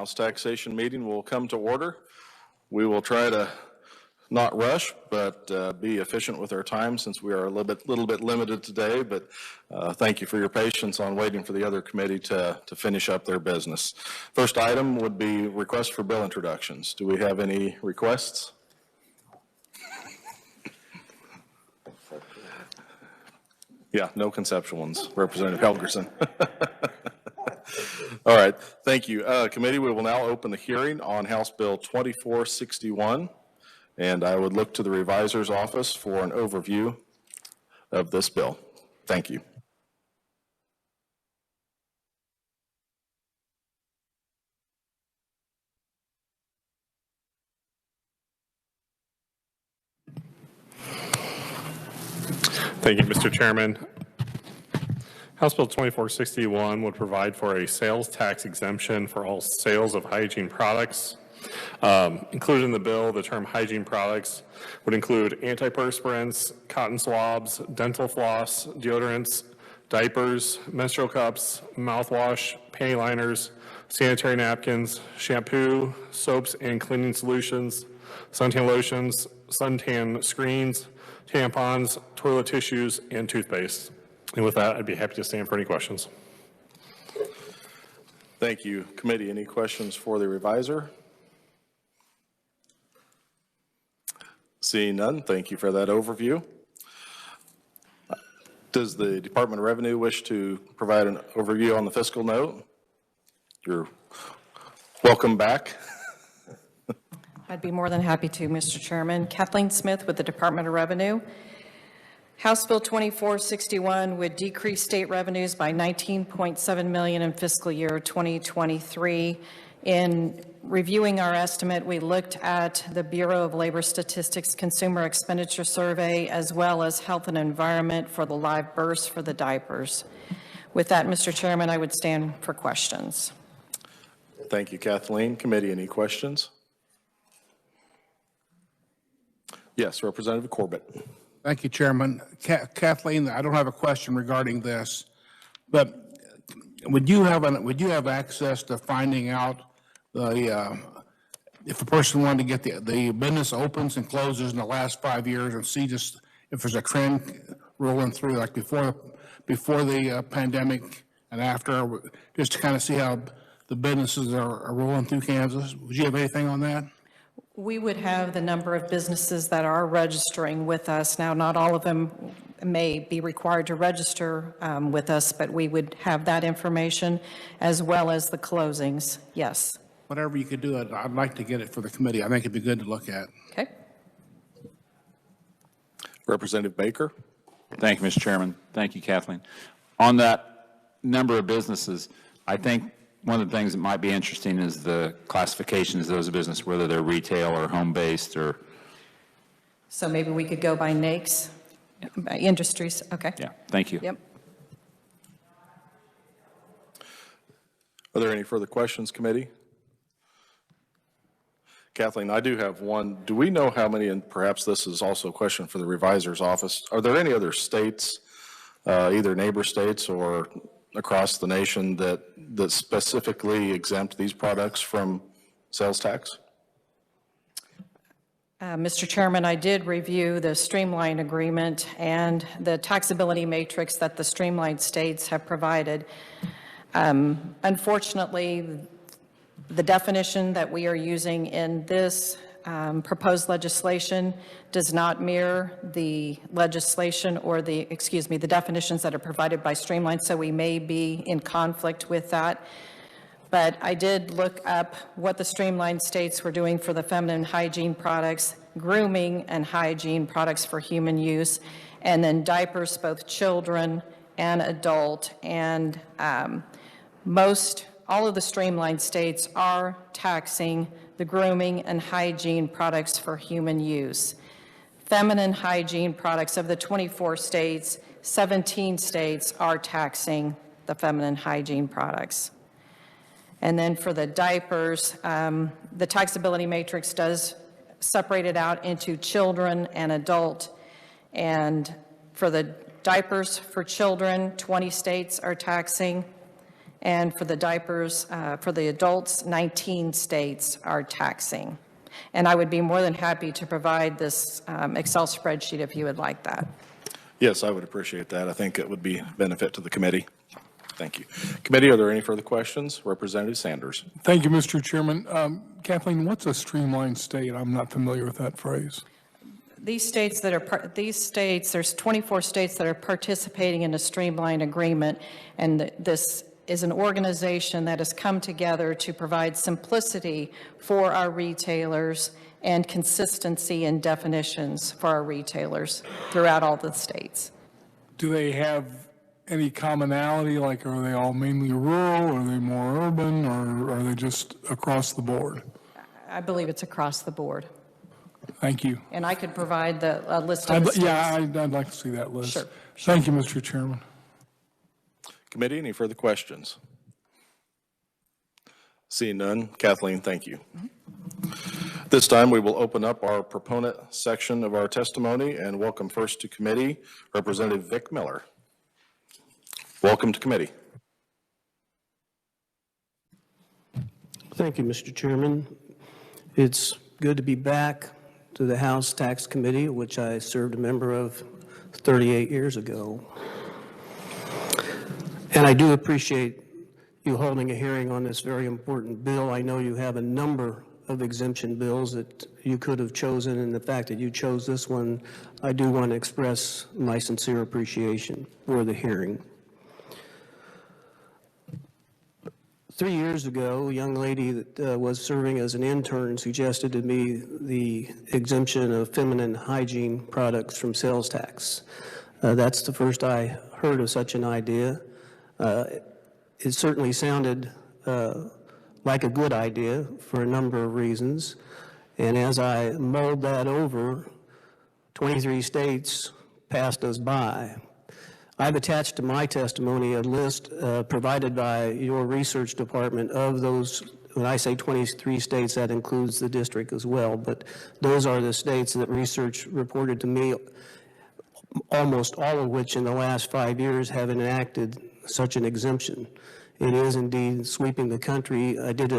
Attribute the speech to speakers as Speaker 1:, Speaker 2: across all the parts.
Speaker 1: House Taxation meeting will come to order. We will try to not rush, but be efficient with our time since we are a little bit limited today. But thank you for your patience on waiting for the other committee to finish up their business. First item would be requests for bill introductions. Do we have any requests? Yeah, no conceptual ones. Representative Helgerson. All right, thank you. Committee, we will now open the hearing on House Bill 2461, and I would look to the revisor's office for an overview of this bill. Thank you.
Speaker 2: Thank you, Mr. Chairman. House Bill 2461 would provide for a sales tax exemption for all sales of hygiene products. Included in the bill, the term hygiene products would include antiperspirants, cotton swabs, dental floss, deodorants, diapers, menstrual cups, mouthwash, panty liners, sanitary napkins, shampoo, soaps and cleaning solutions, suntan lotions, suntan screens, tampons, toilet tissues, and toothpaste. And with that, I'd be happy to stand for any questions.
Speaker 1: Thank you. Committee, any questions for the revisor? Seeing none, thank you for that overview. Does the Department of Revenue wish to provide an overview on the fiscal note? You're welcome back.
Speaker 3: I'd be more than happy to, Mr. Chairman. Kathleen Smith with the Department of Revenue. House Bill 2461 would decrease state revenues by $19.7 million in fiscal year 2023. In reviewing our estimate, we looked at the Bureau of Labor Statistics Consumer Expenditure Survey as well as Health and Environment for the live births for the diapers. With that, Mr. Chairman, I would stand for questions.
Speaker 1: Thank you, Kathleen. Committee, any questions? Yes, Representative Corbett.
Speaker 4: Thank you, Chairman. Kathleen, I don't have a question regarding this, but would you have access to finding out if a person wanted to get the business opens and closes in the last 5 years and see just if there's a trend rolling through, like before the pandemic and after, just to kind of see how the businesses are rolling through Kansas? Would you have anything on that?
Speaker 3: We would have the number of businesses that are registering with us. Now, not all of them may be required to register with us, but we would have that information as well as the closings, yes.
Speaker 4: Whatever you could do, I'd like to get it for the committee. I think it'd be good to look at.
Speaker 3: Okay.
Speaker 1: Representative Baker.
Speaker 5: Thank you, Mr. Chairman. Thank you, Kathleen. On that number of businesses, I think one of the things that might be interesting is the classifications of those businesses, whether they're retail or home-based or.
Speaker 3: So maybe we could go by NAICS, by industries. Okay.
Speaker 5: Yeah, thank you.
Speaker 3: Yep.
Speaker 1: Are there any further questions, committee? Kathleen, I do have one. Do we know how many, and perhaps this is also a question for the revisor's office, are there any other states, either neighbor states or across the nation that specifically exempt these products from sales tax?
Speaker 3: Mr. Chairman, I did review the Streamline Agreement and the taxability matrix that the Streamlined states have provided. Unfortunately, the definition that we are using in this proposed legislation does not mirror the legislation or the definitions that are provided by Streamline, so we may be in conflict with that. But I did look up what the Streamline states were doing for the feminine hygiene products, grooming and hygiene products for human use, and then diapers, both children and adult. And all of the Streamline states are taxing the grooming and hygiene products for human use. Feminine hygiene products, of the 24 states, 17 states are taxing the feminine hygiene products. And then for the diapers, the taxability matrix does separate it out into children and adult. And for the diapers for children, 20 states are taxing. And for the diapers, for the adults, 19 states are taxing. And I would be more than happy to provide this Excel spreadsheet if you would like that.
Speaker 1: Yes, I would appreciate that. I think it would be a benefit to the committee. Thank you. Committee, are there any further questions? Representative Sanders.
Speaker 6: Thank you, Mr. Chairman. Kathleen, what's a streamlined state? I'm not familiar with that phrase.
Speaker 3: These states that are, there's 24 states that are participating in a streamlined agreement, and this is an organization that has come together to provide simplicity for our retailers and consistency in definitions for our retailers throughout all the states.
Speaker 6: Do they have any commonality, like are they all mainly rural, are they more urban, or are they just across the board?
Speaker 3: I believe it's across the board.
Speaker 6: Thank you.
Speaker 3: And I could provide a list of the states.
Speaker 6: Yeah, I'd like to see that list.
Speaker 3: Sure.
Speaker 6: Thank you, Mr. Chairman.
Speaker 1: Committee, any further questions? Seeing none, Kathleen, thank you. This time, we will open up our proponent section of our testimony and welcome first to committee Representative Vic Miller. Welcome to committee.
Speaker 7: Thank you, Mr. Chairman. It's good to be back to the House Tax Committee, which I served a member of 38 years ago. And I do appreciate you holding a hearing on this very important bill. I know you have a number of exemption bills that you could have chosen, and the fact that you chose this one, I do want to express my sincere appreciation for the hearing. 3 years ago, a young lady that was serving as an intern suggested to me the exemption of feminine hygiene products from sales tax. That's the first I heard of such an idea. It certainly sounded like a good idea for a number of reasons. And as I mulled that over, 23 states passed us by. I've attached to my testimony a list provided by your research department of those. When I say 23 states, that includes the district as well, but those are the states that research reported to me, almost all of which in the last 5 years have enacted such an exemption. It is indeed sweeping the country. I did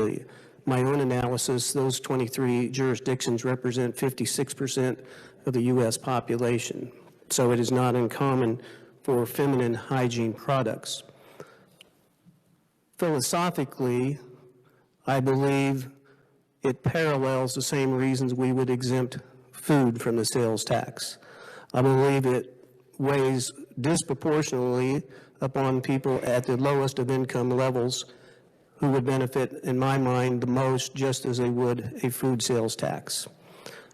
Speaker 7: my own analysis. Those 23 jurisdictions represent 56% of the U.S. population. So it is not uncommon for feminine hygiene products. Philosophically, I believe it parallels the same reasons we would exempt food from the sales tax. I believe it weighs disproportionately upon people at the lowest of income levels who would benefit, in my mind, the most, just as they would a food sales tax.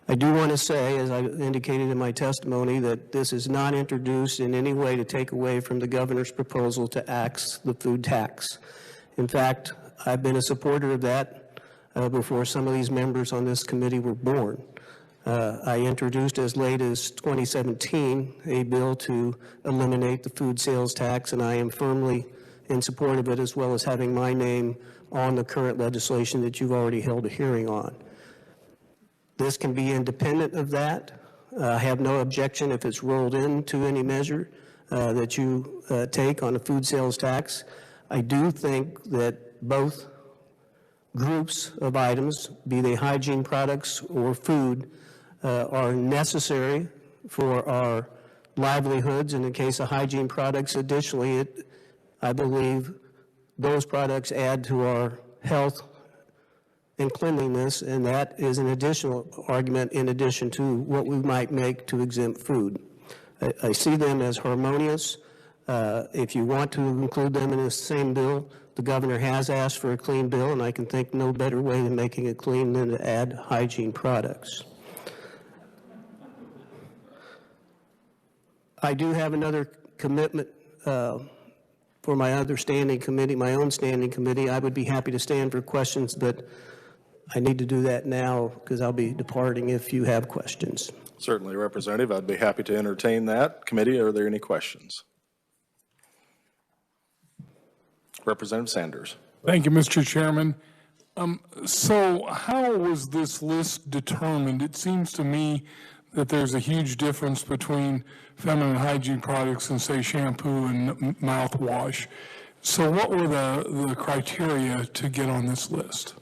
Speaker 7: I do want to say, as I indicated in my testimony, that this is not introduced in any way to take away from the governor's proposal to axe the food tax. In fact, I've been a supporter of that before some of these members on this committee were born. I introduced as late as 2017 a bill to eliminate the food sales tax, and I am firmly in support of it, as well as having my name on the current legislation that you've already held a hearing on. This can be independent of that. I have no objection if it's rolled into any measure that you take on a food sales tax. I do think that both groups of items, be they hygiene products or food, are necessary for our livelihoods. In the case of hygiene products, additionally, I believe those products add to our health and cleanliness, and that is an additional argument in addition to what we might make to exempt food. I see them as harmonious. If you want to include them in the same bill, the governor has asked for a clean bill, and I can think no better way than making it clean than to add hygiene products. I do have another commitment for my other standing committee, my own standing committee. I would be happy to stand for questions, but I need to do that now because I'll be departing if you have questions.
Speaker 1: Certainly, Representative. I'd be happy to entertain that. Committee, are there any questions? Representative Sanders.
Speaker 6: Thank you, Mr. Chairman. So how was this list determined? It seems to me that there's a huge difference between feminine hygiene products and, say, shampoo and mouthwash. So what were the criteria to get on this list?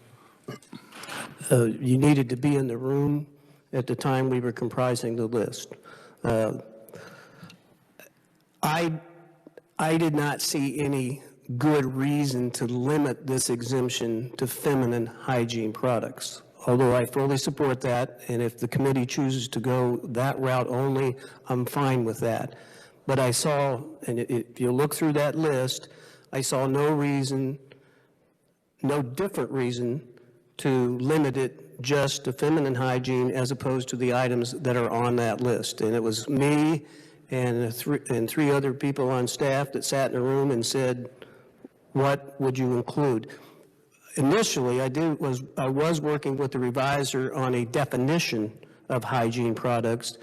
Speaker 7: You needed to be in the room at the time we were comprising the list. I did not see any good reason to limit this exemption to feminine hygiene products, although I fully support that, and if the committee chooses to go that route only, I'm fine with that. But I saw, and if you look through that list, I saw no reason, no different reason to limit it just to feminine hygiene as opposed to the items that are on that list. And it was me and three other people on staff that sat in a room and said, what would you include? Initially, I was working with the revisor on a definition of hygiene products.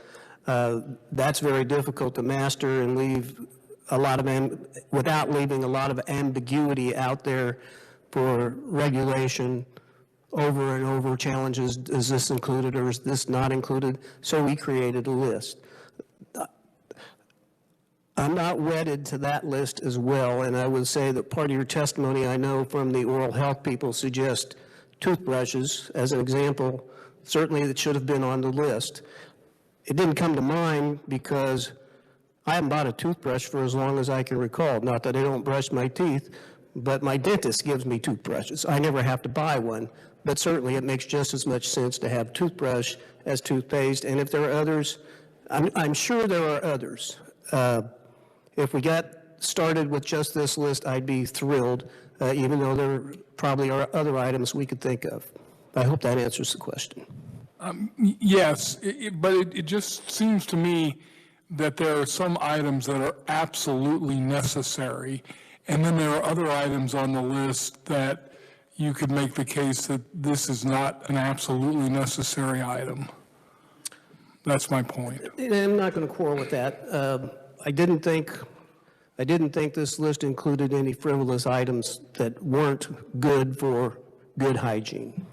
Speaker 7: That's very difficult to master and leave a lot of, without leaving a lot of ambiguity out there for regulation over and over challenges. Is this included or is this not included? So we created a list. I'm not wedded to that list as well, and I would say that part of your testimony, I know from the oral health people, suggest toothbrushes as an example. Certainly that should have been on the list. It didn't come to mind because I haven't bought a toothbrush for as long as I can recall. Not that I don't brush my teeth, but my dentist gives me toothbrushes. I never have to buy one, but certainly it makes just as much sense to have toothbrush as toothpaste, and if there are others, I'm sure there are others. If we got started with just this list, I'd be thrilled, even though there probably are other items we could think of. I hope that answers the question.
Speaker 6: Yes, but it just seems to me that there are some items that are absolutely necessary, and then there are other items on the list that you could make the case that this is not an absolutely necessary item. That's my point.
Speaker 7: And I'm not going to quarrel with that. I didn't think this list included any frivolous items that weren't good for good hygiene.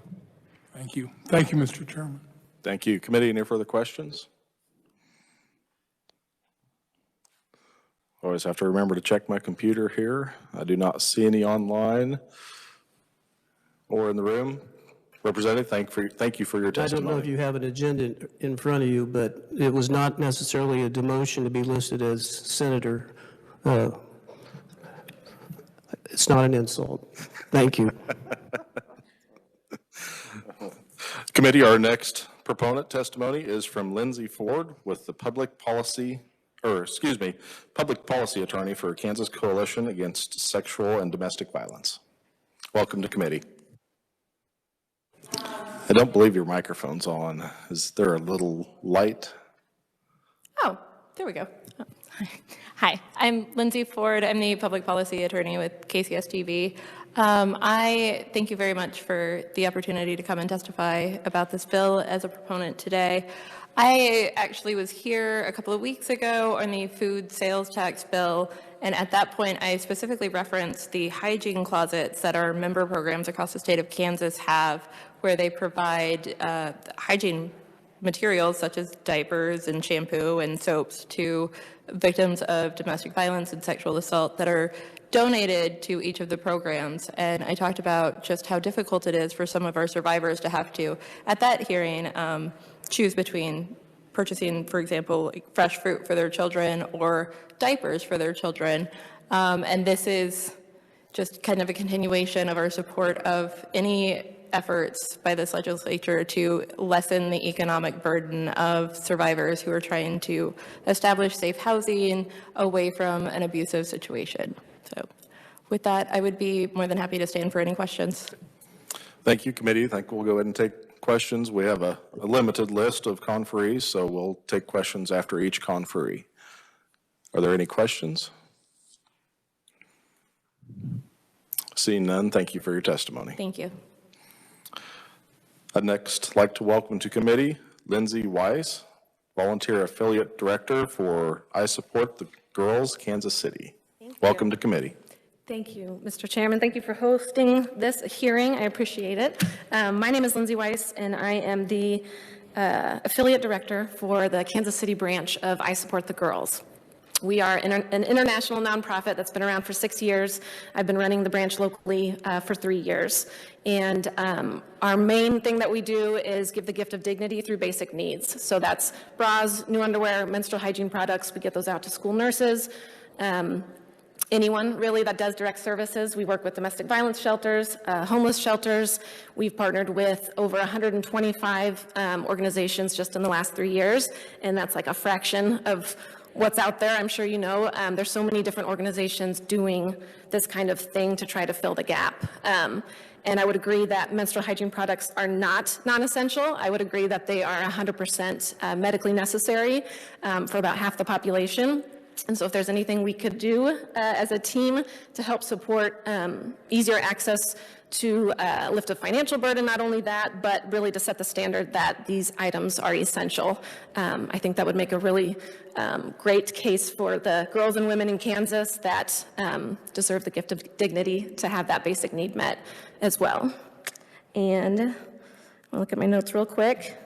Speaker 6: Thank you. Thank you, Mr. Chairman.
Speaker 1: Thank you. Committee, any further questions? Always have to remember to check my computer here. I do not see any online or in the room. Representative, thank you for your testimony.
Speaker 7: I don't know if you have an agenda in front of you, but it was not necessarily a demotion to be listed as senator. It's not an insult. Thank you.
Speaker 1: Committee, our next proponent testimony is from Lindsay Ford with the Public Policy Attorney for Kansas Coalition Against Sexual and Domestic Violence. Welcome to committee. I don't believe your microphone's on. Is there a little light?
Speaker 8: Oh, there we go. Oh. Hi, I'm Lindsay Ford. I'm the Public Policy Attorney with ks.gov. I thank you very much for the opportunity to come and testify about this bill as a proponent today. I actually was here a couple of weeks ago on the food sales tax bill, and at that point I specifically referenced the hygiene closets that our member programs across the state of Kansas have, where they provide hygiene materials such as diapers and shampoo and soaps to victims of domestic violence and sexual assault that are donated to each of the programs. And I talked about just how difficult it is for some of our survivors to have to, at that hearing, choose between purchasing, for example, fresh fruit for their children or diapers for their children. And this is just kind of a continuation of our support of any efforts by this legislature to lessen the economic burden of survivors who are trying to establish safe housing away from an abusive situation. So with that, I would be more than happy to stand for any questions.
Speaker 1: Thank you, committee. I think we'll go ahead and take questions. We have a limited list of conferees, so we'll take questions after each conferee. Are there any questions? Seeing none, thank you for your testimony.
Speaker 8: Thank you.
Speaker 1: I'd next like to welcome to committee Lindsay Weiss, Volunteer Affiliate Director for I Support the Girls, Kansas City. Welcome to committee.
Speaker 9: Thank you, Mr. Chairman. Thank you for hosting this hearing. I appreciate it. My name is Lindsay Weiss, and I am the Affiliate Director for the Kansas City branch of I Support the Girls. We are an international nonprofit that's been around for 6 years. I've been running the branch locally for 3 years. And our main thing that we do is give the gift of dignity through basic needs. So that's bras, new underwear, menstrual hygiene products. We get those out to school nurses. Anyone really that does direct services. We work with domestic violence shelters, homeless shelters. We've partnered with over 125 organizations just in the last 3 years, and that's like a fraction of what's out there. I'm sure you know there's so many different organizations doing this kind of thing to try to fill the gap. And I would agree that menstrual hygiene products are not non-essential. I would agree that they are 100% medically necessary for about half the population. And so if there's anything we could do as a team to help support easier access to lift a financial burden, not only that, but really to set the standard that these items are essential. I think that would make a really great case for the girls and women in Kansas that deserve the gift of dignity to have that basic need met as well. And I'll look at my notes real quick.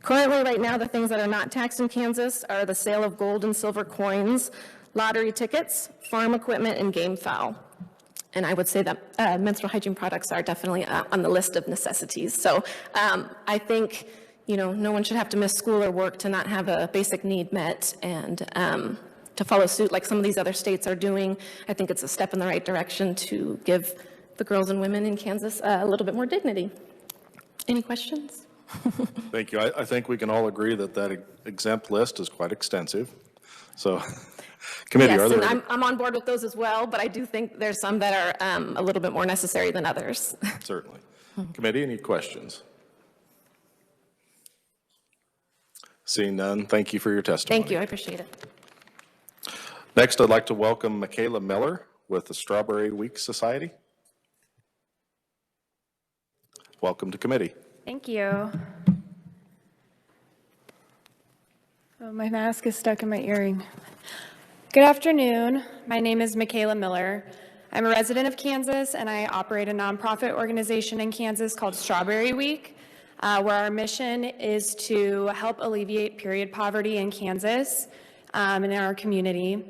Speaker 9: Currently, right now, the things that are not taxed in Kansas are the sale of gold and silver coins, lottery tickets, farm equipment, and game fowl. And I would say that menstrual hygiene products are definitely on the list of necessities. So I think, you know, no one should have to miss school or work to not have a basic need met, and to follow suit like some of these other states are doing. I think it's a step in the right direction to give the girls and women in Kansas a little bit more dignity. Any questions?
Speaker 1: Thank you. I think we can all agree that that exempt list is quite extensive. So, committee,
Speaker 9: Yes,
Speaker 1: are there
Speaker 9: and I'm on board with those as well, but I do think there's some that are a little bit more necessary than others.
Speaker 1: Certainly. Committee, any questions? Seeing none, thank you for your testimony.
Speaker 9: Thank you, I appreciate it.
Speaker 1: Next, I'd like to welcome Michaela Miller with the Strawberry Week Society. Welcome to committee.
Speaker 10: Thank you. Oh, my mask is stuck in my earring. Good afternoon. My name is Michaela Miller. I'm a resident of Kansas, and I operate a nonprofit organization in Kansas called Strawberry Week, where our mission is to help alleviate period poverty in Kansas and in our community.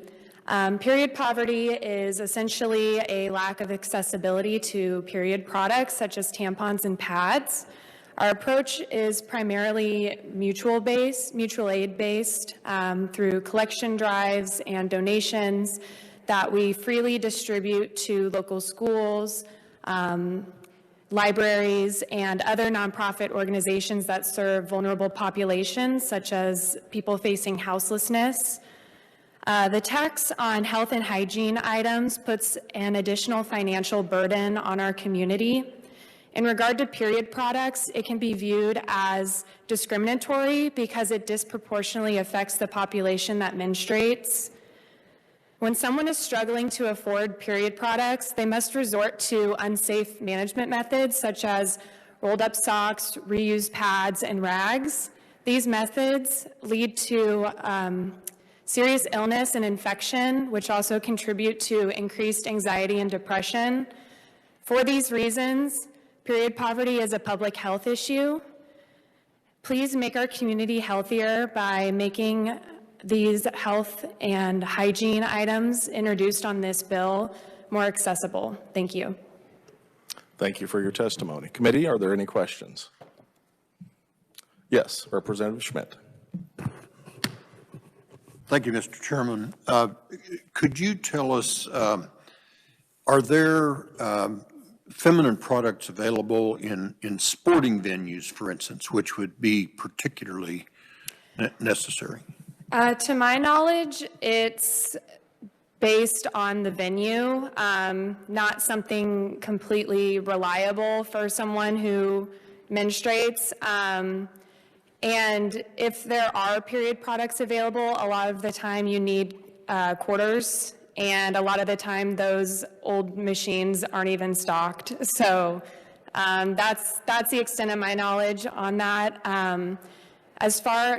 Speaker 10: Period poverty is essentially a lack of accessibility to period products such as tampons and pads. Our approach is primarily mutual aid based through collection drives and donations that we freely distribute to local schools, libraries, and other nonprofit organizations that serve vulnerable populations, such as people facing houselessness. The tax on health and hygiene items puts an additional financial burden on our community. In regard to period products, it can be viewed as discriminatory because it disproportionately affects the population that menstruates. When someone is struggling to afford period products, they must resort to unsafe management methods such as rolled up socks, reused pads, and rags. These methods lead to serious illness and infection, which also contribute to increased anxiety and depression. For these reasons, period poverty is a public health issue. Please make our community healthier by making these health and hygiene items introduced on this bill more accessible. Thank you.
Speaker 1: Thank you for your testimony. Committee, are there any questions? Yes, Representative Schmidt.
Speaker 11: Thank you, Mr. Chairman. Could you tell us, are there feminine products available in sporting venues, for instance, which would be particularly necessary?
Speaker 10: To my knowledge, it's based on the venue, not something completely reliable for someone who menstruates. And if there are period products available, a lot of the time you need quarters, and a lot of the time those old machines aren't even stocked. So that's the extent of my knowledge on that.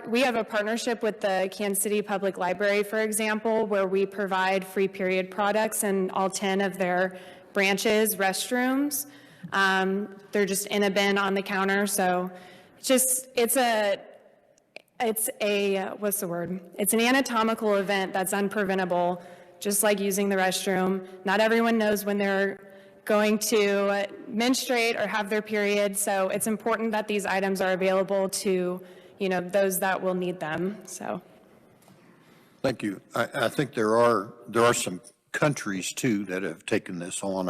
Speaker 10: We have a partnership with the Kansas City Public Library, for example, where we provide free period products in all 10 of their branches, restrooms. They're just in a bin on the counter, so it's It's what's the word? It's an anatomical event that's unpreventable, just like using the restroom. Not everyone knows when they're going to menstruate or have their period, so it's important that these items are available to, those that will need them, so.
Speaker 11: Thank you. I think there are some countries too that have taken this on.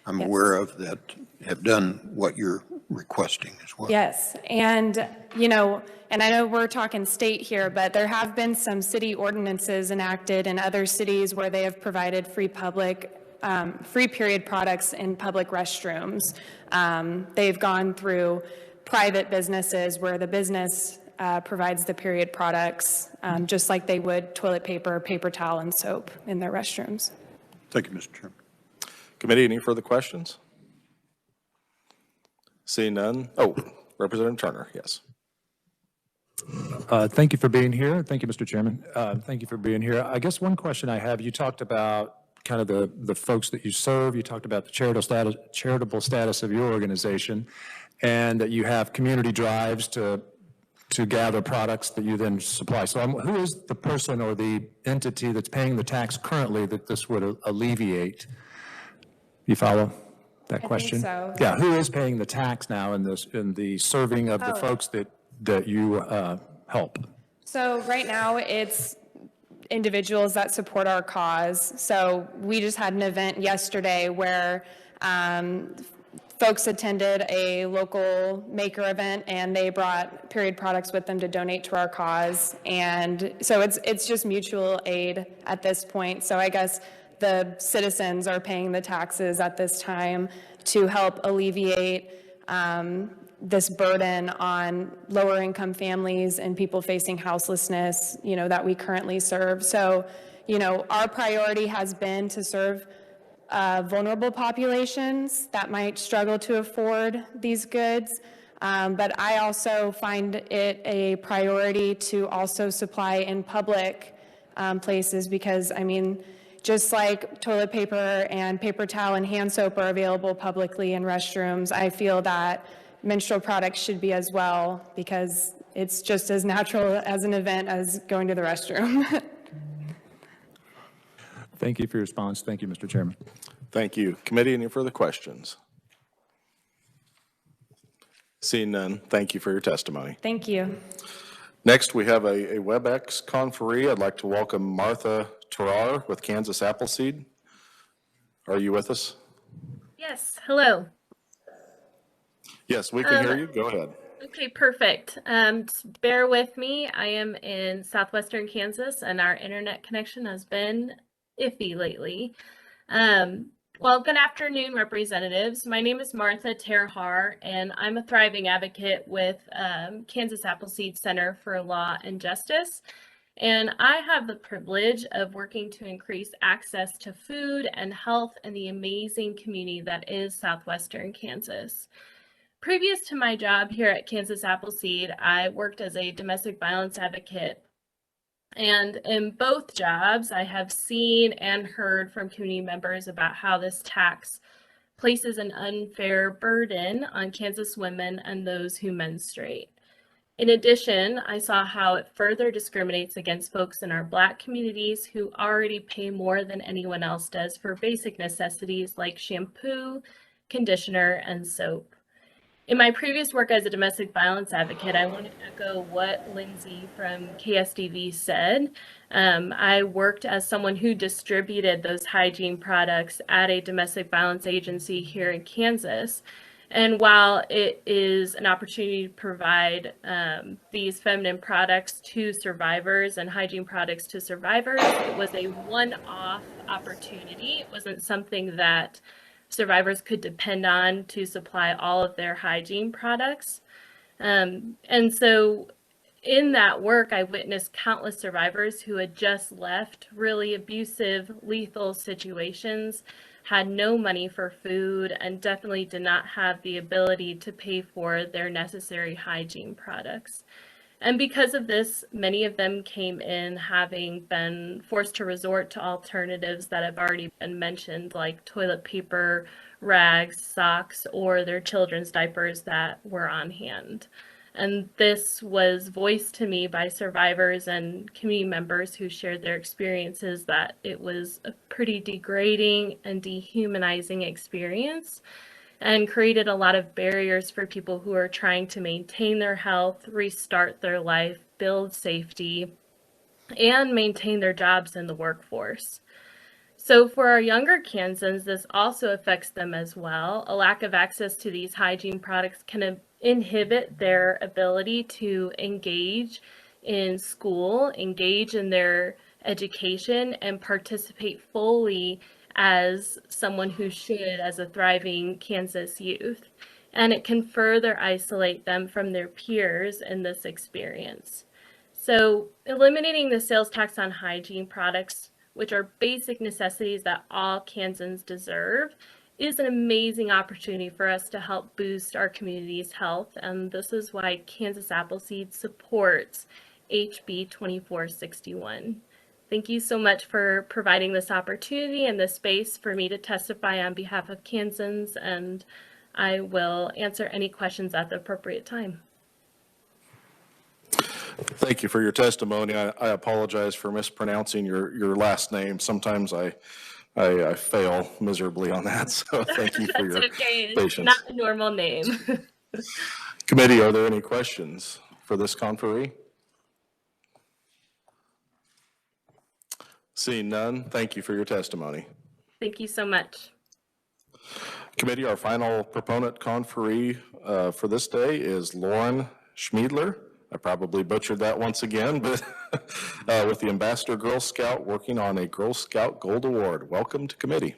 Speaker 11: I'm
Speaker 10: Yes.
Speaker 11: aware of that have done what you're requesting as well.
Speaker 10: Yes, and, and I know we're talking state here, but there have been some city ordinances enacted in other cities where they have provided free period products in public restrooms. They've gone through private businesses where the business provides the period products, just like they would toilet paper, paper towel, and soap in their restrooms.
Speaker 11: Thank you, Mr. Chairman.
Speaker 1: Committee, any further questions? Seeing none. Oh, Representative Turner, yes.
Speaker 12: Thank you for being here. Thank you, Mr. Chairman. Thank you for being here. I guess one question I have, you talked about kind of the folks that you serve. You talked about the charitable status of your organization, and that you have community drives to gather products that you then supply. So who is the person or the entity that's paying the tax currently that this would alleviate? You follow that question?
Speaker 10: I think so.
Speaker 12: Yeah, who is paying the tax now in the serving of the folks that you help?
Speaker 10: So right now, it's individuals that support our cause. So we just had an event yesterday where folks attended a local maker event and they brought period products with them to donate to our cause. And so it's just mutual aid at this point. So I guess the citizens are paying the taxes at this time to help alleviate this burden on lower income families and people facing houselessness, that we currently serve. So, our priority has been to serve vulnerable populations that might struggle to afford these goods. But I also find it a priority to also supply in public places because, just like toilet paper and paper towel and hand soap are available publicly in restrooms, I feel that menstrual products should be as well because it's just as natural as an event as going to the restroom.
Speaker 12: Thank you for your response. Thank you, Mr. Chairman.
Speaker 1: Thank you. Committee, any further questions? Seeing none, thank you for your testimony.
Speaker 10: Thank you.
Speaker 1: Next, we have a WebEx conferee. I'd like to welcome Martha Terrar with Kansas Appleseed. Are you with us?
Speaker 13: Yes, hello.
Speaker 1: Yes, we can hear you. Go ahead.
Speaker 13: Okay, perfect. Bear with me. I am in southwestern Kansas and our internet connection has been iffy lately. Well, good afternoon, representatives. My name is Martha Terrar, and I'm a thriving advocate with Kansas Appleseed Center for Law and Justice. And I have the privilege of working to increase access to food and health in the amazing community that is southwestern Kansas. Previous to my job here at Kansas Appleseed, I worked as a domestic violence advocate. And in both jobs, I have seen and heard from community members about how this tax places an unfair burden on Kansas women and those who menstruate. In addition, I saw how it further discriminates against folks in our Black communities who already pay more than anyone else does for basic necessities like shampoo, conditioner, and soap. In my previous work as a domestic violence advocate, I want to echo what Lindsay from KSDV said. I worked as someone who distributed those hygiene products at a domestic violence agency here in Kansas. And while it is an opportunity to provide these feminine products to survivors and hygiene products to survivors, it was a one-off opportunity. It wasn't something that survivors could depend on to supply all of their hygiene products. And so in that work, I witnessed countless survivors who had just left really abusive, lethal situations, had no money for food, and definitely did not have the ability to pay for their necessary hygiene products. And because of this, many of them came in having been forced to resort to alternatives that have already been mentioned, like toilet paper, rags, socks, or their children's diapers that were on hand. And this was voiced to me by survivors and community members who shared their experiences that it was a pretty degrading and dehumanizing experience and created a lot of barriers for people who are trying to maintain their health, restart their life, build safety, and maintain their jobs in the workforce. So for our younger Kansans, this also affects them as well. A lack of access to these hygiene products can inhibit their ability to engage in school, engage in their education, and participate fully as someone who should as a thriving Kansas youth. And it can further isolate them from their peers in this experience. So eliminating the sales tax on hygiene products, which are basic necessities that all Kansans deserve, is an amazing opportunity for us to help boost our community's health. And this is why Kansas Appleseed supports HB 2461. Thank you so much for providing this opportunity and this space for me to testify on behalf of Kansans, and I will answer any questions at the appropriate time.
Speaker 1: Thank you for your testimony. I apologize for mispronouncing your last name. Sometimes I fail miserably on that, so thank you for your
Speaker 13: okay.
Speaker 1: patience.
Speaker 13: It's not a normal name.
Speaker 1: Committee, are there any questions for this conferee? Seeing none, thank you for your testimony.
Speaker 13: Thank you so much.
Speaker 1: Committee, our final proponent conferee for this day is Lauren Schmiedler. I probably butchered that once again, but with the Ambassador Girl Scout working on a Girl Scout Gold Award. Welcome to committee.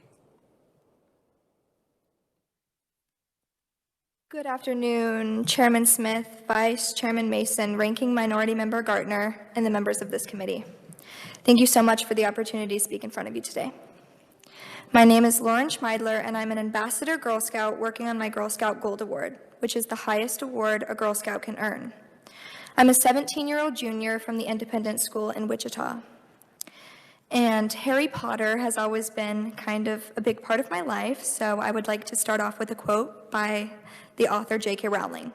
Speaker 14: Good afternoon, Chairman Smith, Vice Chairman Mason, Ranking Minority Member Gartner, and the members of this committee. Thank you so much for the opportunity to speak in front of you today. My name is Lauren Schmiedler, and I'm an Ambassador Girl Scout working on my Girl Scout Gold Award, which is the highest award a Girl Scout can earn. I'm a 17-year-old junior from the Independent School in Wichita. And Harry Potter has always been kind of a big part of my life, so I would like to start off with a quote by the author J.K. Rowling.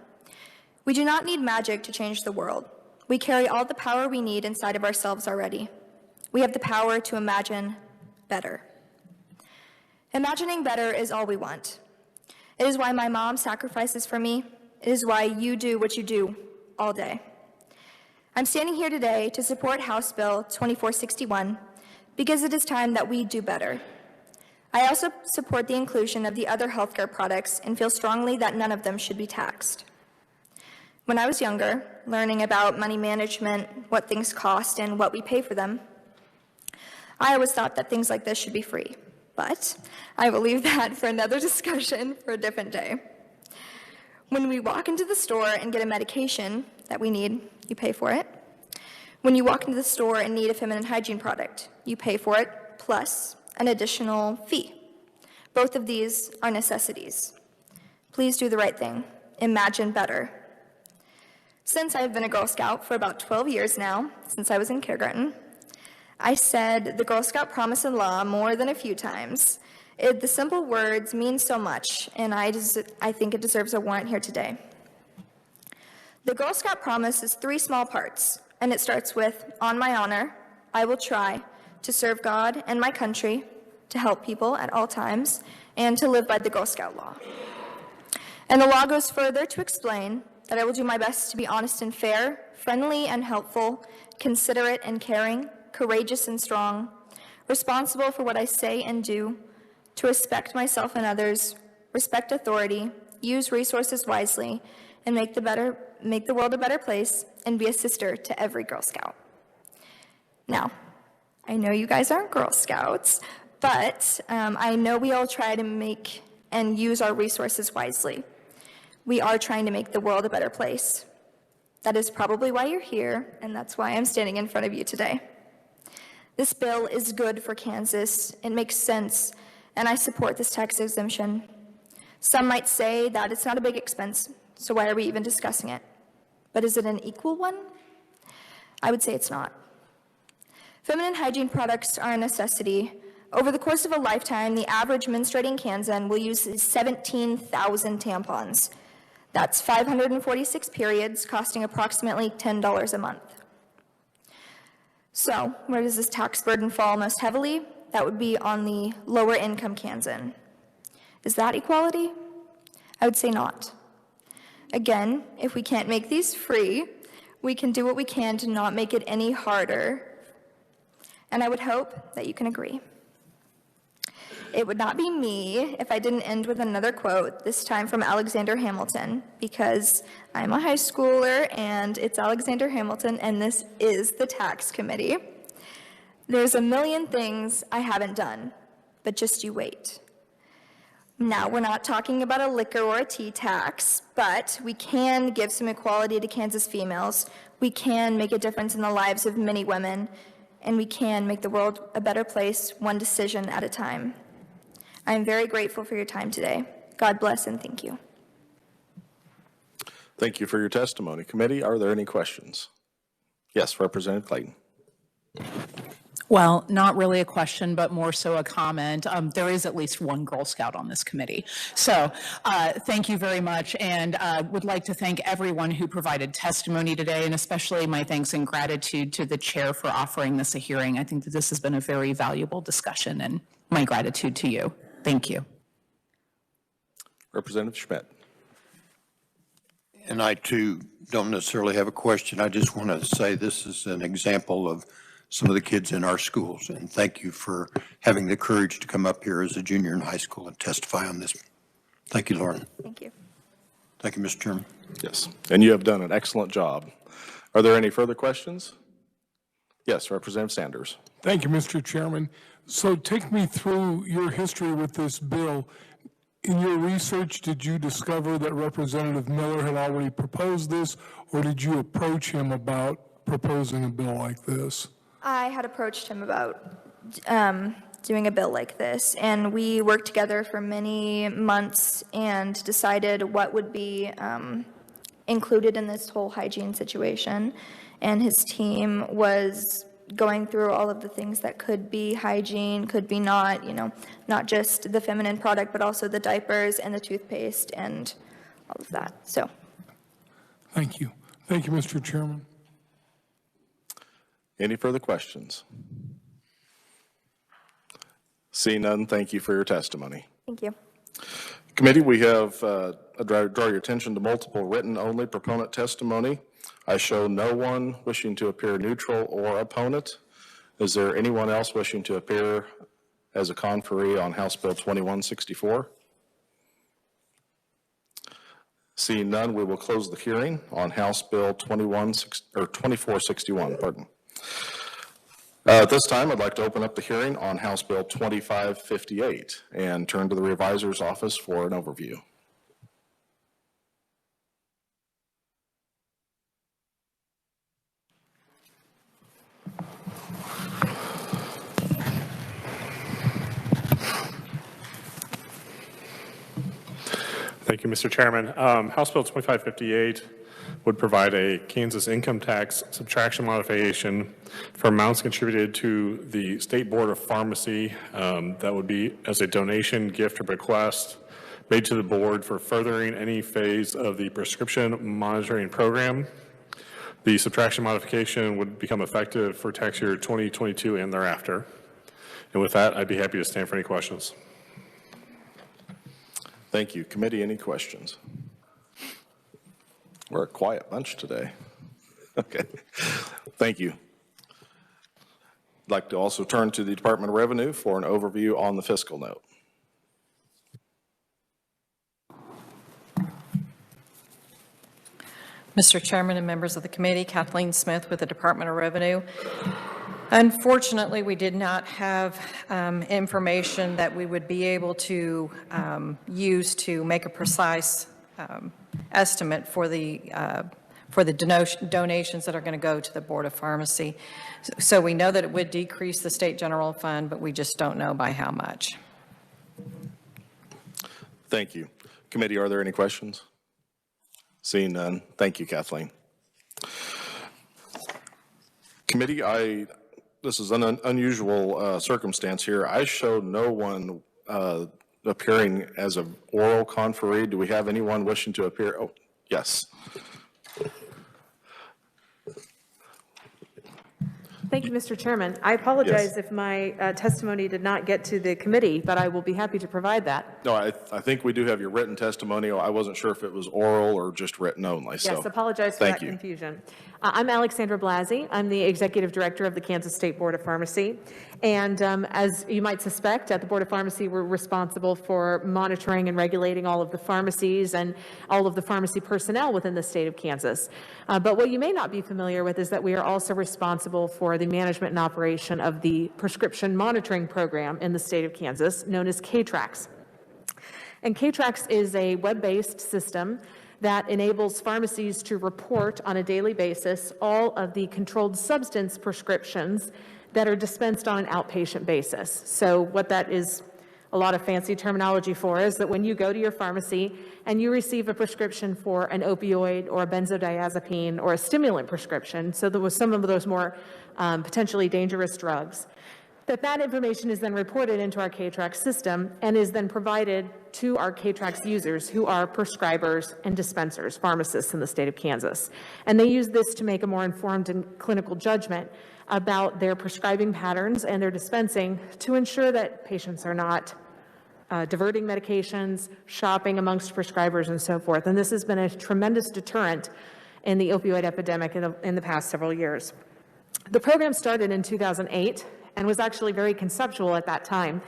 Speaker 14: "We do not need magic to change the world. We carry all the power we need inside of ourselves already. We have the power to imagine better." Imagining better is all we want. It is why my mom sacrifices for me. It is why you do what you do all day. I'm standing here today to support House Bill 2461 because it is time that we do better. I also support the inclusion of the other healthcare products and feel strongly that none of them should be taxed. When I was younger, learning about money management, what things cost, and what we pay for them, I always thought that things like this should be free. But I will leave that for another discussion for a different day. When we walk into the store and get a medication that we need, you pay for it. When you walk into the store and need a feminine hygiene product, you pay for it, plus an additional fee. Both of these are necessities. Please do the right thing. Imagine better. Since I've been a Girl Scout for about 12 years now, since I was in kindergarten, I said the Girl Scout promise in law more than a few times. The simple words mean so much, and I think it deserves a warrant here today. The Girl Scout promise is 3 small parts, and it starts with, on my honor, I will try to serve God and my country, to help people at all times, and to live by the Girl Scout law. And the law goes further to explain that I will do my best to be honest and fair, friendly and helpful, considerate and caring, courageous and strong, responsible for what I say and do, to respect myself and others, respect authority, use resources wisely, and make the world a better place, and be a sister to every Girl Scout. Now, I know you guys aren't Girl Scouts, but I know we all try to make and use our resources wisely. We are trying to make the world a better place. That is probably why you're here, and that's why I'm standing in front of you today. This bill is good for Kansas. It makes sense, and I support this tax exemption. Some might say that it's not a big expense, so why are we even discussing it? But is it an equal one? I would say it's not. Feminine hygiene products are a necessity. Over the course of a lifetime, the average menstruating Kansan will use 17,000 tampons. That's 546 periods, costing approximately $10 a month. So, where does this tax burden fall most heavily? That would be on the lower income Kansan. Is that equality? I would say not. Again, if we can't make these free, we can do what we can to not make it any harder. And I would hope that you can agree. It would not be me if I didn't end with another quote, this time from Alexander Hamilton, because I'm a high schooler and it's Alexander Hamilton and this is the tax committee. There's a million things I haven't done, but just you wait. Now, we're not talking about a liquor or a tea tax, but we can give some equality to Kansas females. We can make a difference in the lives of many women, and we can make the world a better place, one decision at a time. I am very grateful for your time today. God bless and thank you.
Speaker 1: Thank you for your testimony. Committee, are there any questions? Yes, Representative Clayton.
Speaker 15: Well, not really a question, but more so a comment. There is at least one Girl Scout on this committee. So thank you very much, and would like to thank everyone who provided testimony today, and especially my thanks and gratitude to the chair for offering this a hearing. I think that this has been a very valuable discussion, and my gratitude to you. Thank you.
Speaker 1: Representative Schmidt.
Speaker 11: And I, too, don't necessarily have a question. I just want to say this is an example of some of the kids in our schools, and thank you for having the courage to come up here as a junior in high school and testify on this. Thank you, Lauren.
Speaker 14: Thank you.
Speaker 11: Thank you, Mr. Chairman.
Speaker 1: Yes, and you have done an excellent job. Are there any further questions? Yes, Representative Sanders.
Speaker 6: Thank you, Mr. Chairman. So take me through your history with this bill. In your research, did you discover that Representative Miller had already proposed this, or did you approach him about proposing a bill like this?
Speaker 14: I had approached him about doing a bill like this, and we worked together for many months and decided what would be included in this whole hygiene situation. And his team was going through all of the things that could be hygiene, could be not, you know, not just the feminine product, but also the diapers and the toothpaste and all of that. So.
Speaker 6: Thank you. Thank you, Mr. Chairman.
Speaker 1: Any further questions? Seeing none, thank you for your testimony.
Speaker 14: Thank you.
Speaker 1: Committee, we have draw your attention to multiple written-only proponent testimony. I show no one wishing to appear neutral or opponent. Is there anyone else wishing to appear as a conferee on House Bill 2164? Seeing none, we will close the hearing on House Bill 2461. Pardon. At this time, I'd like to open up the hearing on House Bill 2558 and turn to the revisor's office for an overview.
Speaker 2: Thank you, Mr. Chairman. House Bill 2558 would provide a Kansas income tax subtraction modification for amounts contributed to the State Board of Pharmacy. That would be as a donation, gift, or bequest made to the board for furthering any phase of the prescription monitoring program. The subtraction modification would become effective for tax year 2022 and thereafter. And with that, I'd be happy to stand for any questions.
Speaker 1: Thank you. Committee, any questions? We're a quiet bunch today. Okay. Thank you. I'd like to also turn to the Department of Revenue for an overview on the fiscal note.
Speaker 3: Mr. Chairman and members of the committee, Kathleen Smith with the Department of Revenue. Unfortunately, we did not have information that we would be able to use to make a precise estimate for the donations that are going to go to the Board of Pharmacy. So we know that it would decrease the state general fund, but we just don't know by how much.
Speaker 1: Thank you. Committee, are there any questions? Seeing none, thank you, Kathleen. Committee, this is an unusual circumstance here. I show no one appearing as an oral conferee. Do we have anyone wishing to appear? Oh, yes.
Speaker 16: Thank you, Mr. Chairman. I apologize if my testimony did not get to the committee, but I will be happy to provide that.
Speaker 1: No, I think we do have your written testimony. I wasn't sure if it was oral or just written only.
Speaker 16: Yes,
Speaker 1: So
Speaker 16: apologize for that confusion. I'm Alexandra Blasey. I'm the Executive Director of the Kansas State Board of Pharmacy. And as you might suspect, at the Board of Pharmacy, we're responsible for monitoring and regulating all of the pharmacies and all of the pharmacy personnel within the state of Kansas. But what you may not be familiar with is that we are also responsible for the management and operation of the prescription monitoring program in the state of Kansas, known as ktrax. And ktrax is a web-based system that enables pharmacies to report on a daily basis all of the controlled substance prescriptions that are dispensed on an outpatient basis. So what that is a lot of fancy terminology for is that when you go to your pharmacy and you receive a prescription for an opioid or a benzodiazepine or a stimulant prescription, so there was some of those more potentially dangerous drugs, that information is then reported into our ktrax system and is then provided to our ktrax users, who are prescribers and dispensers, pharmacists in the state of Kansas. And they use this to make a more informed and clinical judgment about their prescribing patterns and their dispensing to ensure that patients are not diverting medications, shopping amongst prescribers, and so forth. And this has been a tremendous deterrent in the opioid epidemic in the past several years. The program started in 2008 and was actually very conceptual at that time.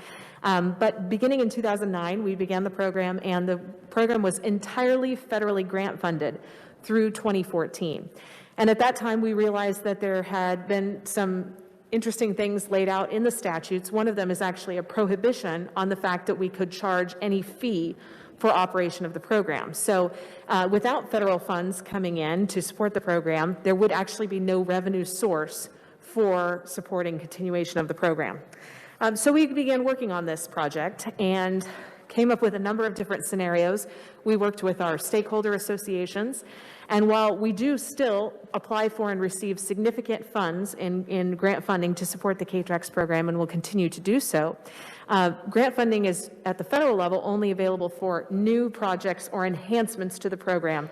Speaker 16: But beginning in 2009, we began the program, and the program was entirely federally grant funded through 2014. And at that time, we realized that there had been some interesting things laid out in the statutes. One of them is actually a prohibition on the fact that we could charge any fee for operation of the program. So without federal funds coming in to support the program, there would actually be no revenue source for supporting continuation of the program. So we began working on this project and came up with a number of different scenarios. We worked with our stakeholder associations, and while we do still apply for and receive significant funds in grant funding to support the ktrax program, and will continue to do so, grant funding is at the federal level only available for new projects or enhancements to the program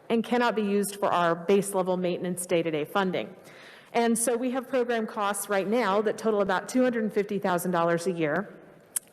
Speaker 16: and cannot be used for our base level maintenance day-to-day funding. And so we have program costs right now that total about $250,000 a year.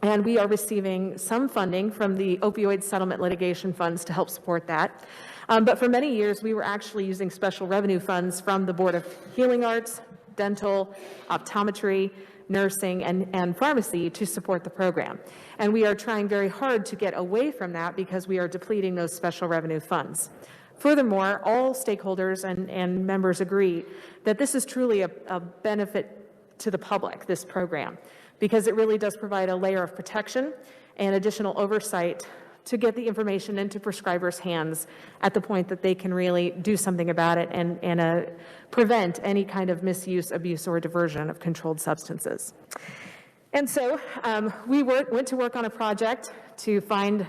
Speaker 16: And we are receiving some funding from the opioid settlement litigation funds to help support that. But for many years, we were actually using special revenue funds from the Board of Healing Arts, Dental, Optometry, Nursing, and Pharmacy to support the program. And we are trying very hard to get away from that because we are depleting those special revenue funds. Furthermore, all stakeholders and members agree that this is truly a benefit to the public, this program, because it really does provide a layer of protection and additional oversight to get the information into prescribers' hands at the point that they can really do something about it and prevent any kind of misuse, abuse, or diversion of controlled substances. And so we went to work on a project to find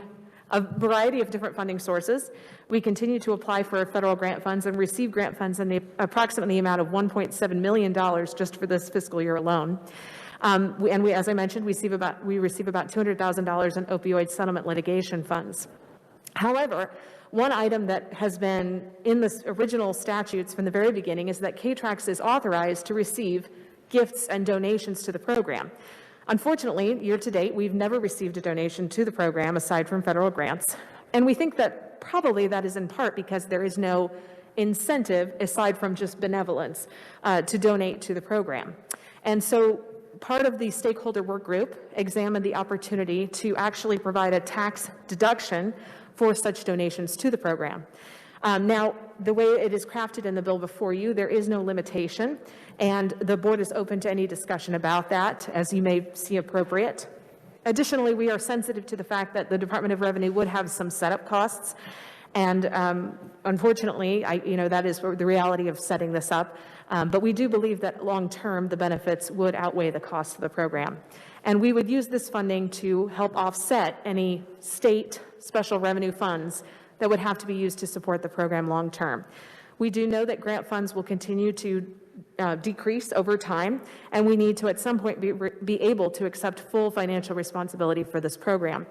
Speaker 16: a variety of different funding sources. We continue to apply for federal grant funds and receive grant funds in the approximately amount of $1.7 million just for this fiscal year alone. As I mentioned, we receive about $200,000 in opioid settlement litigation funds. However, one item that has been in the original statutes from the very beginning is that ktrax is authorized to receive gifts and donations to the program. Unfortunately, year to date, we've never received a donation to the program aside from federal grants. And we think that probably that is in part because there is no incentive aside from just benevolence to donate to the program. And so part of the stakeholder work group examined the opportunity to actually provide a tax deduction for such donations to the program. Now, the way it is crafted in the bill before you, there is no limitation, and the board is open to any discussion about that, as you may see appropriate. Additionally, we are sensitive to the fact that the Department of Revenue would have some setup costs, and unfortunately, that is the reality of setting this up. But we do believe that long-term, the benefits would outweigh the cost of the program. And we would use this funding to help offset any state special revenue funds that would have to be used to support the program long-term. We do know that grant funds will continue to decrease over time, and we need to at some point be able to accept full financial responsibility for this program.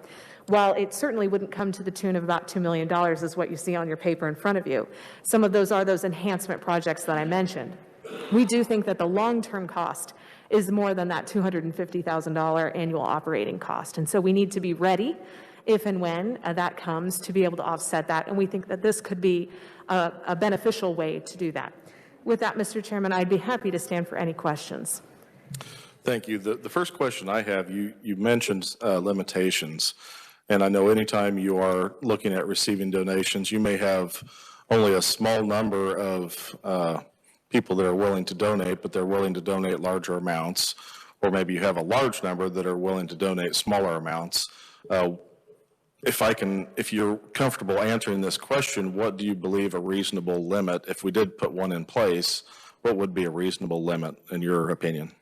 Speaker 16: While it certainly wouldn't come to the tune of about $2 million is what you see on your paper in front of you, some of those are those enhancement projects that I mentioned. We do think that the long-term cost is more than that $250,000 annual operating cost. And so we need to be ready if and when that comes to be able to offset that. And we think that this could be a beneficial way to do that. With that, Mr. Chairman, I'd be happy to stand for any questions.
Speaker 1: Thank you. The first question I have, you mentioned limitations. And I know anytime you are looking at receiving donations, you may have only a small number of people that are willing to donate, but they're willing to donate larger amounts. Or maybe you have a large number that are willing to donate smaller amounts. If you're comfortable answering this question, what do you believe a reasonable limit, if we did put one in place, what would be a reasonable limit in your opinion?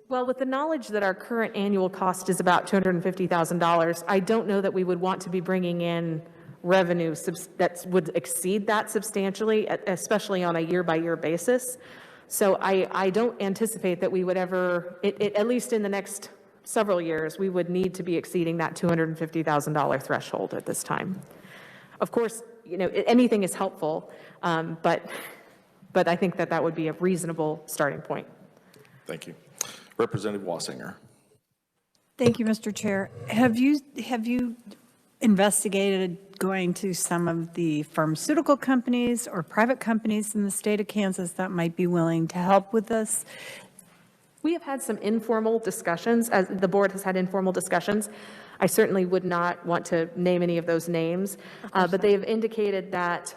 Speaker 16: Well, with the knowledge that our current annual cost is about $250,000, I don't know that we would want to be bringing in revenue that would exceed that substantially, especially on a year-by-year basis. So I don't anticipate that we would ever, at least in the next several years, we would need to be exceeding that $250,000 threshold at this time. Of course, anything is helpful, but I think that would be a reasonable starting point.
Speaker 1: Thank you. Representative Wassinger.
Speaker 17: Thank you, Mr. Chair. Have you investigated going to some of the pharmaceutical companies or private companies in the state of Kansas that might be willing to help with this?
Speaker 16: We have had some informal discussions, as the board has had informal discussions. I certainly would not want to name any of those names, but they have indicated that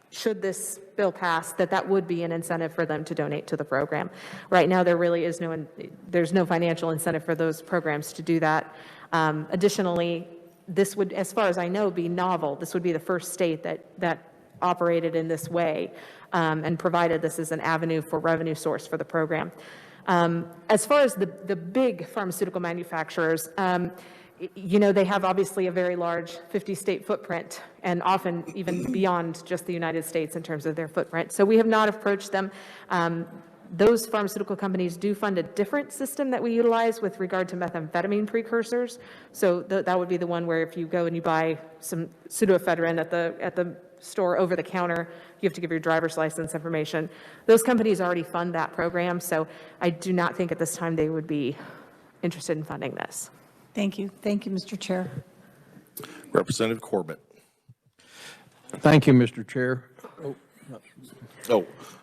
Speaker 16: should this bill pass, that would be an incentive for them to donate to the program. Right now, there really is there's no financial incentive for those programs to do that. Additionally, this would, as far as I know, be novel. This would be the first state that operated in this way and provided this as an avenue for revenue source for the program. As far as the big pharmaceutical manufacturers, they have obviously a very large 50-state footprint and often even beyond just the United States in terms of their footprint. So we have not approached them. Those pharmaceutical companies do fund a different system that we utilize with regard to methamphetamine precursors. So that would be the one where if you go and you buy some pseudoephedrine at the store over the counter, you have to give your driver's license information. Those companies already fund that program, so I do not think at this time they would be interested in funding this.
Speaker 17: Thank you. Thank you, Mr. Chair.
Speaker 1: Representative Corbett.
Speaker 18: Thank you, Mr. Chair.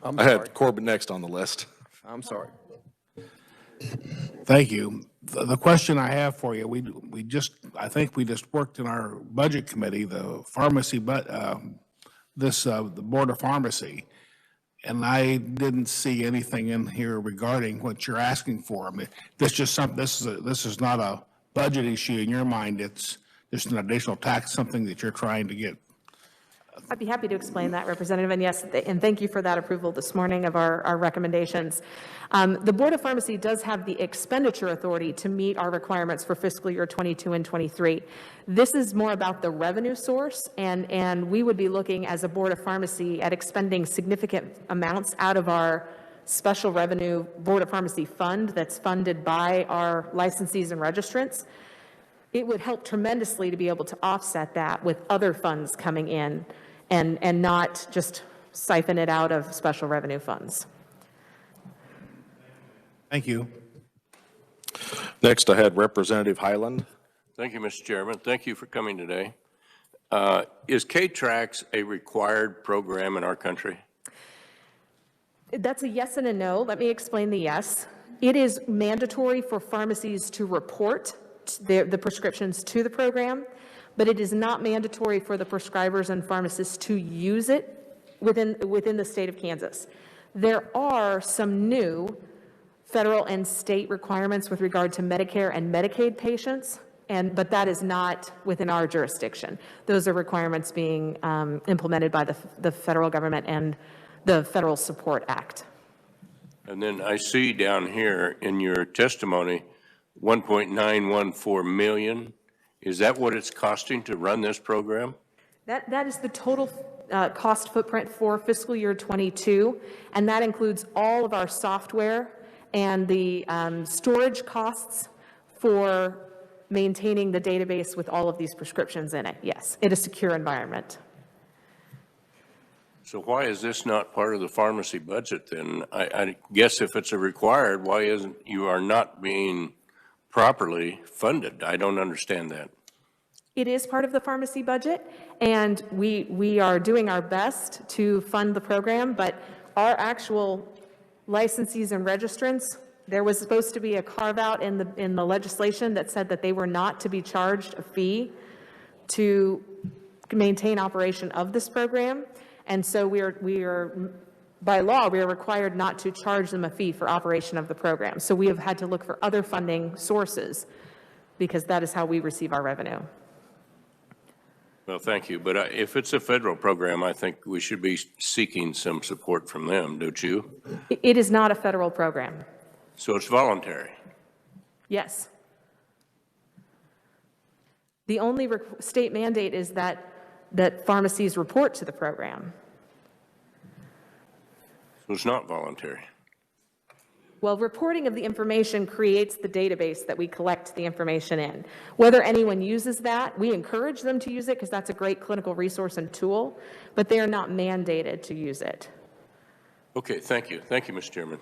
Speaker 1: I had Corbett next on the list.
Speaker 18: I'm sorry.
Speaker 4: Thank you. The question I have for you, I think we just worked in our budget committee, the pharmacy, the Board of Pharmacy, and I didn't see anything in here regarding what you're asking for. I mean, this is not a budget issue in your mind. It's just an additional tax, something that you're trying to get.
Speaker 16: I'd be happy to explain that, Representative, and yes, and thank you for that approval this morning of our recommendations. The Board of Pharmacy does have the expenditure authority to meet our requirements for fiscal year 22 and 23. This is more about the revenue source, and we would be looking as a Board of Pharmacy at expending significant amounts out of our special revenue Board of Pharmacy fund that's funded by our licensees and registrants. It would help tremendously to be able to offset that with other funds coming in and not just siphon it out of special revenue funds.
Speaker 4: Thank you.
Speaker 1: Next, I had Representative Highland.
Speaker 19: Thank you, Mr. Chairman. Thank you for coming today. Is ktrax a required program in our country?
Speaker 16: That's a yes and a no. Let me explain the yes. It is mandatory for pharmacies to report the prescriptions to the program, but it is not mandatory for the prescribers and pharmacists to use it within the state of Kansas. There are some new federal and state requirements with regard to Medicare and Medicaid patients, but that is not within our jurisdiction. Those are requirements being implemented by the federal government and the Federal Support Act.
Speaker 19: And then I see down here in your testimony, 1.914 million. Is that what it's costing to run this program?
Speaker 16: That is the total cost footprint for fiscal year '22, and that includes all of our software and the storage costs for maintaining the database with all of these prescriptions in it. Yes, in a secure environment.
Speaker 19: So why is this not part of the pharmacy budget then? I guess if it's a required, why isn't you are not being properly funded? I don't understand that.
Speaker 16: It is part of the pharmacy budget, and we are doing our best to fund the program, but our actual licensees and registrants, there was supposed to be a carve-out in the legislation that said that they were not to be charged a fee to maintain operation of this program. And so we are, by law, we are required not to charge them a fee for operation of the program. So we have had to look for other funding sources because that is how we receive our revenue.
Speaker 19: Well, thank you. But if it's a federal program, I think we should be seeking some support from them, don't you?
Speaker 16: It is not a federal program.
Speaker 19: So it's voluntary.
Speaker 16: Yes. The only state mandate is that pharmacies report to the program.
Speaker 19: So it's not voluntary.
Speaker 16: Well, reporting of the information creates the database that we collect the information in. Whether anyone uses that, we encourage them to use it because that's a great clinical resource and tool, but they are not mandated to use it.
Speaker 19: Okay, thank you. Thank you, Mr. Chairman.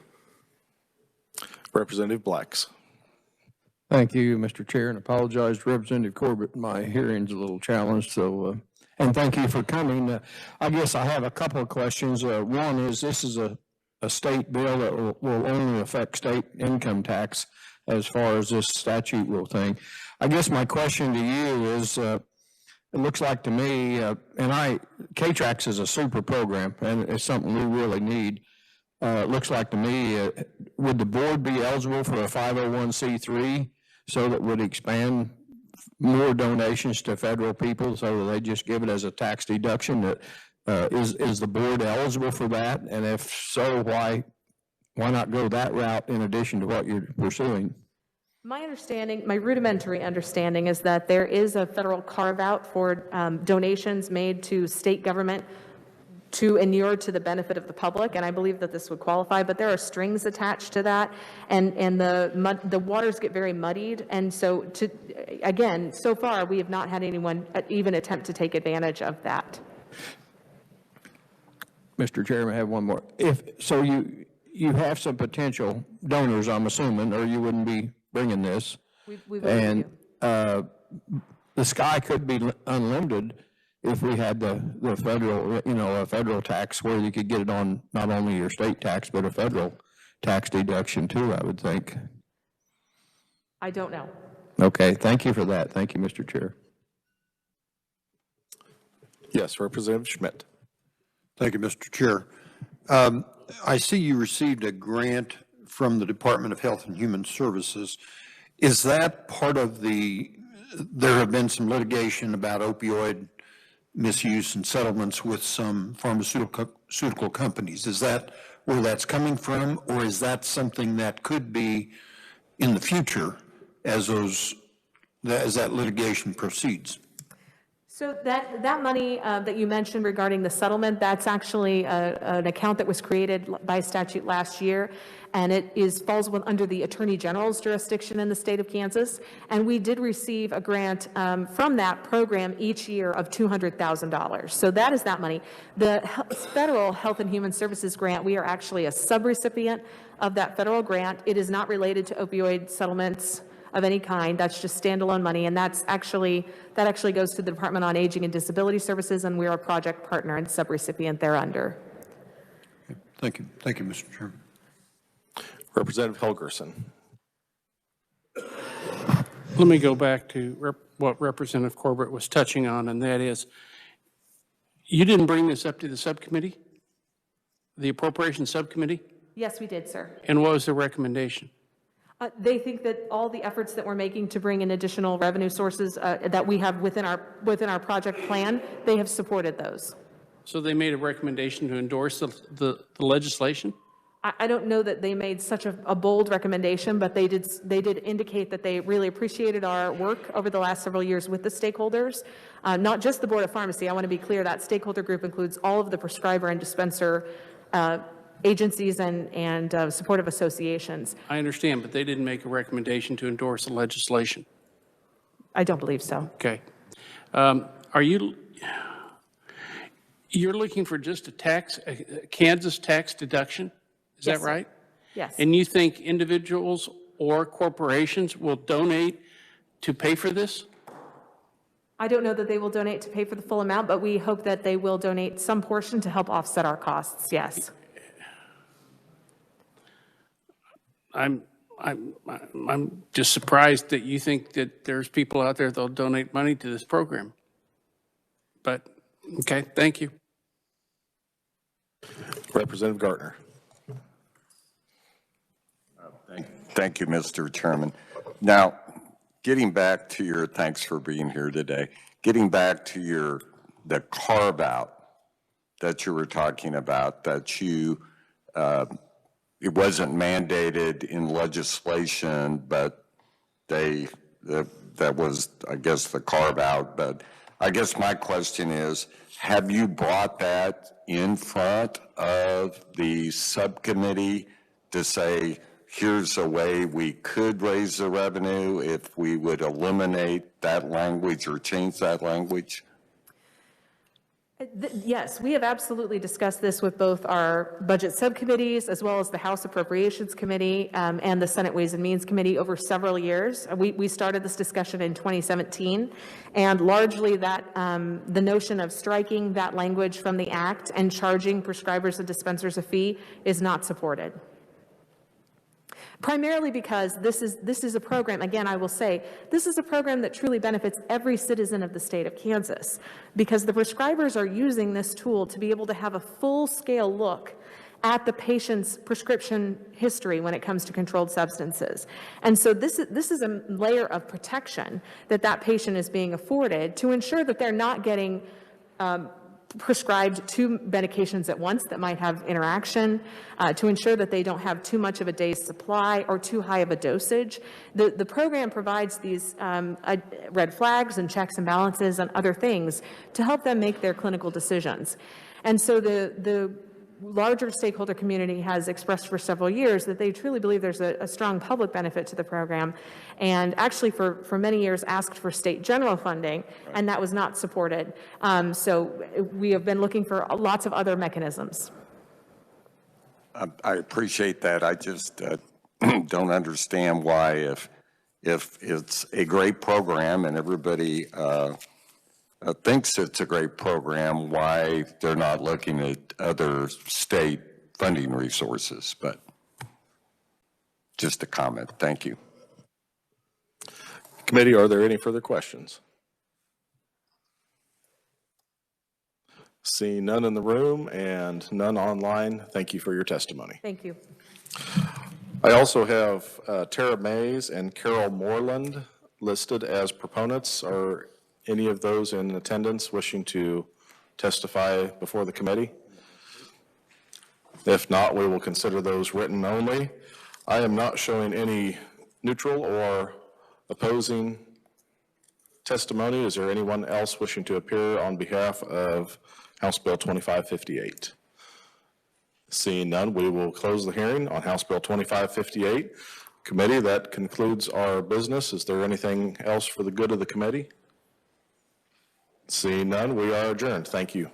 Speaker 1: Representative Blacks.
Speaker 18: Thank you, Mr. Chair, and apologize to Representative Corbett. My hearing's a little challenged, so, and thank you for coming. I guess I have a couple of questions. One is, this is a state bill that will only affect state income tax as far as this statute will thing. I guess my question to you is, it looks like to me, ktrax is a super program, and it's something we really need. It looks like to me, would the board be eligible for a 501c3 so that would expand more donations to federal people so that they just give it as a tax deduction? That is the board eligible for that? And if so, why not go that route in addition to what you're pursuing?
Speaker 16: My understanding, my rudimentary understanding is that there is a federal carve-out for donations made to state government to inure to the benefit of the public, and I believe that this would qualify, but there are strings attached to that, and the waters get very muddied, and so, again, so far, we have not had anyone even attempt to take advantage of that.
Speaker 18: Mr. Chairman, I have one more. So you have some potential donors, I'm assuming, or you wouldn't be bringing this. And the sky could be unlimited if we had the federal, a federal tax where you could get it on not only your state tax, but a federal tax deduction too, I would think.
Speaker 16: I don't know.
Speaker 18: Okay, thank you for that. Thank you, Mr. Chair.
Speaker 1: Yes, Representative Schmidt.
Speaker 11: Thank you, Mr. Chair. I see you received a grant from the Department of Health and Human Services. Is that part of there have been some litigation about opioid misuse and settlements with some pharmaceutical companies. Is that where that's coming from, or is that something that could be in the future as that litigation proceeds?
Speaker 16: So that money that you mentioned regarding the settlement, that's actually an account that was created by statute last year, and it falls under the Attorney General's jurisdiction in the state of Kansas. And we did receive a grant from that program each year of $200,000. So that is that money. The federal Health and Human Services grant, we are actually a subrecipient of that federal grant. It is not related to opioid settlements of any kind. That's just standalone money, and that actually goes to the Department on Aging and Disability Services, and we're a project partner and subrecipient thereunder.
Speaker 11: Thank you. Thank you, Mr. Chairman.
Speaker 1: Representative Helgerson.
Speaker 20: Let me go back to what Representative Corbett was touching on, and that is, you didn't bring this up to the subcommittee, the Appropriation Subcommittee?
Speaker 16: Yes, we did, sir.
Speaker 20: And what was the recommendation?
Speaker 16: They think that all the efforts that we're making to bring in additional revenue sources that we have within our project plan, they have supported those.
Speaker 20: So they made a recommendation to endorse the legislation?
Speaker 16: I don't know that they made such a bold recommendation, but they did indicate that they really appreciated our work over the last several years with the stakeholders, not just the Board of Pharmacy. I want to be clear that stakeholder group includes all of the prescriber and dispenser agencies and supportive associations.
Speaker 20: I understand, but they didn't make a recommendation to endorse the legislation.
Speaker 16: I don't believe so.
Speaker 20: Okay. You're looking for just a Kansas tax deduction? Is
Speaker 16: Yes,
Speaker 20: that right?
Speaker 16: Yes.
Speaker 20: And you think individuals or corporations will donate to pay for this?
Speaker 16: I don't know that they will donate to pay for the full amount, but we hope that they will donate some portion to help offset our costs, yes.
Speaker 20: I'm just surprised that you think that there's people out there that'll donate money to this program. But, okay, thank you.
Speaker 1: Representative Gartner.
Speaker 21: Thank you, Mr. Chairman. Now, getting back to your, thanks for being here today, getting back to the carve out that you were talking about, that you, it wasn't mandated in legislation, but that was, I guess, the carve out. But I guess my question is, have you brought that in front of the subcommittee to say, here's a way we could raise the revenue if we would eliminate that language or change that language?
Speaker 16: Yes, we have absolutely discussed this with both our budget subcommittees as well as the House Appropriations Committee and the Senate Ways and Means Committee over several years. We started this discussion in 2017, and largely that the notion of striking that language from the Act and charging prescribers and dispensers a fee is not supported. Primarily because this is a program, again, I will say, this is a program that truly benefits every citizen of the state of Kansas, because the prescribers are using this tool to be able to have a full-scale look at the patient's prescription history when it comes to controlled substances. And so this is a layer of protection that patient is being afforded to ensure that they're not getting prescribed two medications at once that might have interaction, to ensure that they don't have too much of a day's supply or too high of a dosage. The program provides these red flags and checks and balances and other things to help them make their clinical decisions. And so the larger stakeholder community has expressed for several years that they truly believe there's a strong public benefit to the program, and actually for many years asked for state general funding, and that was not supported. So we have been looking for lots of other mechanisms.
Speaker 21: I appreciate that. I just don't understand why, if it's a great program and everybody thinks it's a great program, why they're not looking at other state funding resources. But just a comment. Thank you.
Speaker 1: Committee, are there any further questions? Seeing none in the room and none online, thank you for your testimony.
Speaker 16: Thank you.
Speaker 1: I also have Tara Mays and Carol Moreland listed as proponents. Are any of those in attendance wishing to testify before the committee? If not, we will consider those written only. I am not showing any neutral or opposing testimony. Is there anyone else wishing to appear on behalf of House Bill 2558? Seeing none, we will close the hearing on House Bill 2558. Committee, that concludes our business. Is there anything else for the good of the committee? Seeing none, we are adjourned. Thank you.